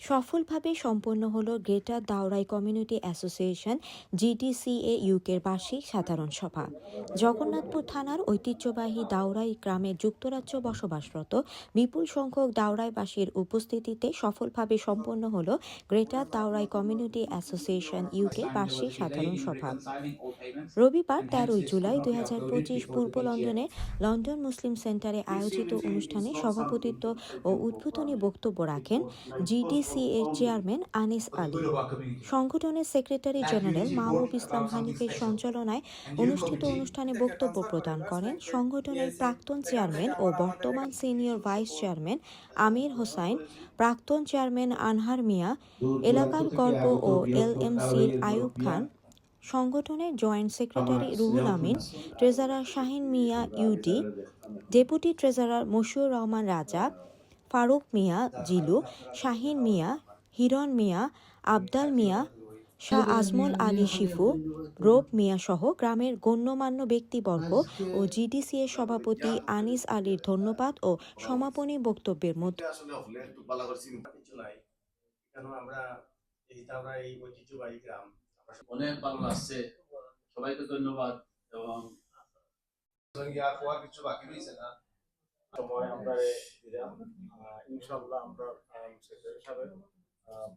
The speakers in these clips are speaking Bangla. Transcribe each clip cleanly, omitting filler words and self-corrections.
সফলভাবে সম্পন্ন হল গ্রেটার দাওরাই কমিউনিটি অ্যাসোসিয়েশন জিডিসিএ ইউকের বার্ষিক সাধারণ সভা। জগন্নাথপুর থানার ঐতিহ্যবাহী দাওরাই গ্রামে যুক্তরাজ্য বসবাসরত বিপুল সংখ্যক দাওরাইবাসীর উপস্থিতিতে সফলভাবে সম্পন্ন হল গ্রেটার দাওরাই কমিউনিটি অ্যাসোসিয়েশন ইউকে বার্ষিক সাধারণ সভা। রবিবার ১৩ জুলাই ২০২৫ পূর্ব লন্ডনে লন্ডন মুসলিম সেন্টারে আয়োজিত অনুষ্ঠানে সভাপতিত্ব ও উদ্বোধনী বক্তব্য রাখেন জিডিসিএ চেয়ারম্যান আনিস আলী। সংগঠনের সেক্রেটারি জেনারেল মাহবুব ইসলাম হানিফের সঞ্চালনায় অনুষ্ঠিত অনুষ্ঠানে বক্তব্য প্রদান করেন সংগঠনের প্রাক্তন চেয়ারম্যান ও বর্তমান সিনিয়র ভাইস চেয়ারম্যান আমির হোসাইন, প্রাক্তন চেয়ারম্যান আনহার মিয়া, এলাকার গর্ব ও এলএমসির আইয়ুব খান, সংগঠনের joint secretary Ruhul Amin, treasurer Shahin Miah ইউডি, ডেপুটি ট্রেজারার মশিউর রহমান রাজা, ফারুক মিয়া জিলু, শাহিন মিয়া, হিরণ মিয়া, আবদাল মিয়া, শাহ আজমল আলী শিফু, রোব মিয়া সহ গ্রামের গণ্যমান্য ব্যক্তিবর্গ ও জিডিসিএ সভাপতি আনিস আলীর ধন্যবাদ ও সমাপনী বক্তব্যের মধ্যে অনেক ভালো লাগছে, সবাইকে ধন্যবাদ। এবং কিছু বাকি রয়েছে না সময় আমরা ইনশাআল্লাহ আমরা সেক্রেটারি সাহেবের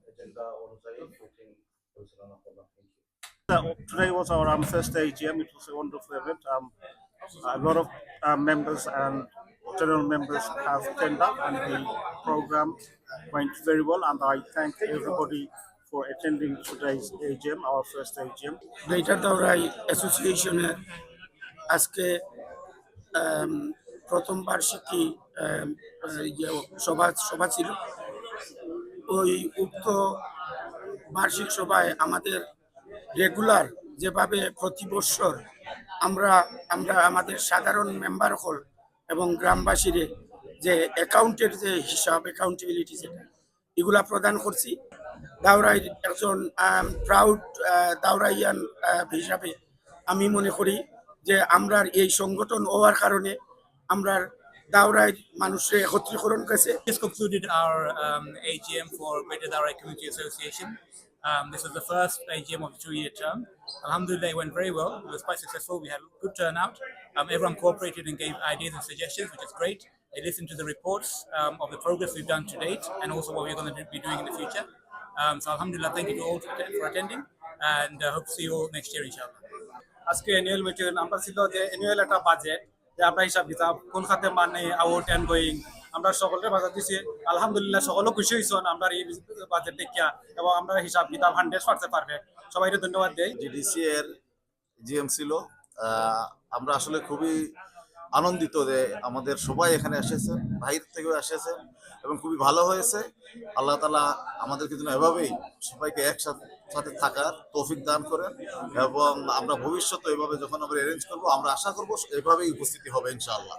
এজেন্ডা অনুযায়ী মিটিং পরিচালনা করলাম। Today was our first AGM. It was a wonderful event. A lot of members and general members have turned up, and the program went very well. And I thank everybody for attending today's AGM, our first AGM. Greater Dawrai অ্যাসোসিয়েশনের আজকে প্রথম বার্ষিকী সভা ছিল। ওই উক্ত বার্ষিক সভায় আমাদের রেগুলার যেভাবে প্রতি বছর আমরা আমাদের সাধারণ মেম্বার হল এবং গ্রামবাসীর যে অ্যাকাউন্টের যে হিসাব, অ্যাকাউন্টেবিলিটি যেটা এগুলা প্রদান করছি। দাওরাই একজন প্রাউড দাওরাইয়ান হিসাবে আমি মনে করি যে আমরা এই সংগঠন হওয়ার কারণে আমরা দাওরাই মানুষের একত্রীকরণ করেছে। This concluded our AGM for Greater Daorai Community Association. This was the first AGM of the 2-year term. Alhamdulillah, it went very well. It was quite successful. We had good turnout. Everyone cooperated and gave ideas and suggestions, which is great. They listened to the reports of the progress we've done to date and also what we're going to be doing in the future. So Alhamdulillah, thank you to all for attending, and hope to see you all next year, inshallah. আজকে অ্যানুয়াল মিটিং আমরা ছিল যে অ্যানুয়াল একটা বাজেট যে আমরা হিসাব কিতাব কোন খাতে মানে আউট অ্যান্ড গোয়িং আমরা সকলের বাজেট দিছি। আলহামদুলিল্লাহ সকলেও খুশি হয়েছেন আমরা এই বাজেট দেখিয়া, এবং আমরা হিসাব কিতাব 100% পারফেক্ট। সবাইকে ধন্যবাদ দেই। জিডিসি এর জিএম ছিল, আমরা আসলে খুবই আনন্দিত যে আমাদের সবাই এখানে এসেছেন, বাইরে থেকেও এসেছেন এবং খুবই ভালো হয়েছে। আল্লাহ তাআলা আমাদেরকে যেন এভাবেই সবাইকে একসাথে থাকার তৌফিক দান করেন, এবং আমরা ভবিষ্যতে এভাবে যখন আমরা অ্যারেঞ্জ করবো আমরা আশা করবো এভাবেই উপস্থিতি হবে ইনশাআল্লাহ।